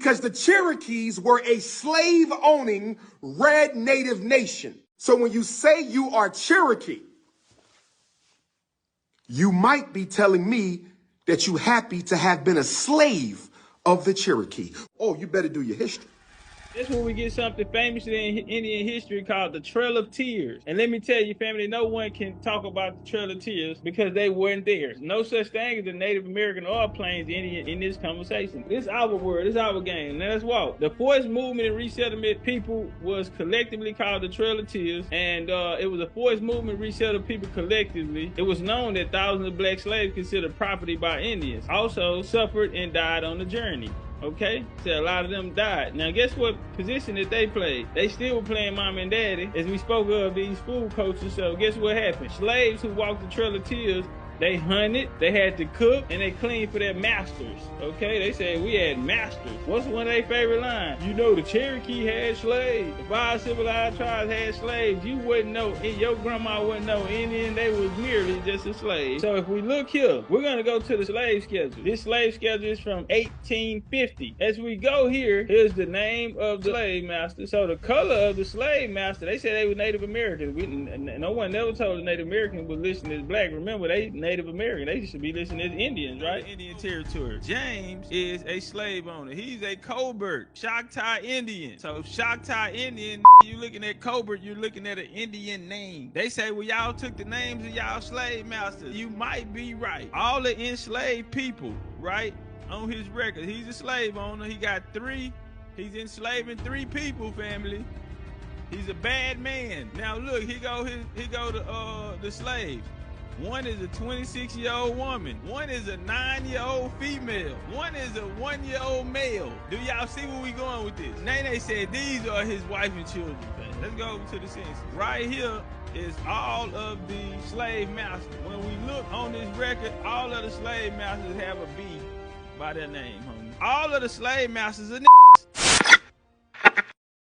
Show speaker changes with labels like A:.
A: because the Cherokees were a slave-owning red native nation. So when you say you are Cherokee, you might be telling me that you happy to have been a slave of the Cherokee. Oh, you better do your history.
B: That's where we get something famous in Indian history called the Trail of Tears. And let me tell you, family, no one can talk about the Trail of Tears because they weren't there. No such thing as the Native American or Plains Indian in this conversation. This is our word, this is our game. Now let's walk. The forced movement and resettlement people was collectively called the Trail of Tears, and it was a forced movement resettled people collectively. It was known that thousands of black slaves considered property by Indians also suffered and died on the journey. Okay, so a lot of them died. Now guess what position that they played? They still were playing mom and daddy, as we spoke of these food coaches. So guess what happened? Slaves who walked the Trail of Tears, they hunted, they had to cook, and they cleaned for their masters. Okay, they said we had masters. What's one of their favorite lines? You know the Cherokee had slaves. The 5 civilized tribes had slaves. You wouldn't know, your grandma wouldn't know Indian, they was merely just a slave. So if we look here, we're gonna go to the slave schedule. This slave schedule is from 1850. As we go here, here's the name of the slave master. So the color of the slave master, they said they were Native Americans. No one never told the Native American was listed as black. Remember, they Native American. They should be listed as Indians, right? Indian territory. James is a slave owner. He's a Colbert, Choctaw Indian. So Choctaw Indian, you looking at Colbert, you're looking at an Indian name. They say, well, y'all took the names of y'all slave masters. You might be right. All the enslaved people, right, on his record. He's a slave owner. He got 3. He's enslaving 3 people, family. He's a bad man. Now look, here go the slaves. One is a 26-year-old woman. One is a 9-year-old female. One is a 1-year-old male. Do y'all see where we going with this? Nene said these are his wife and children. Let's go over to the census. Right here is all of the slave masters. When we look on this record, all of the slave masters have a B by their name, homie. All of the slave masters are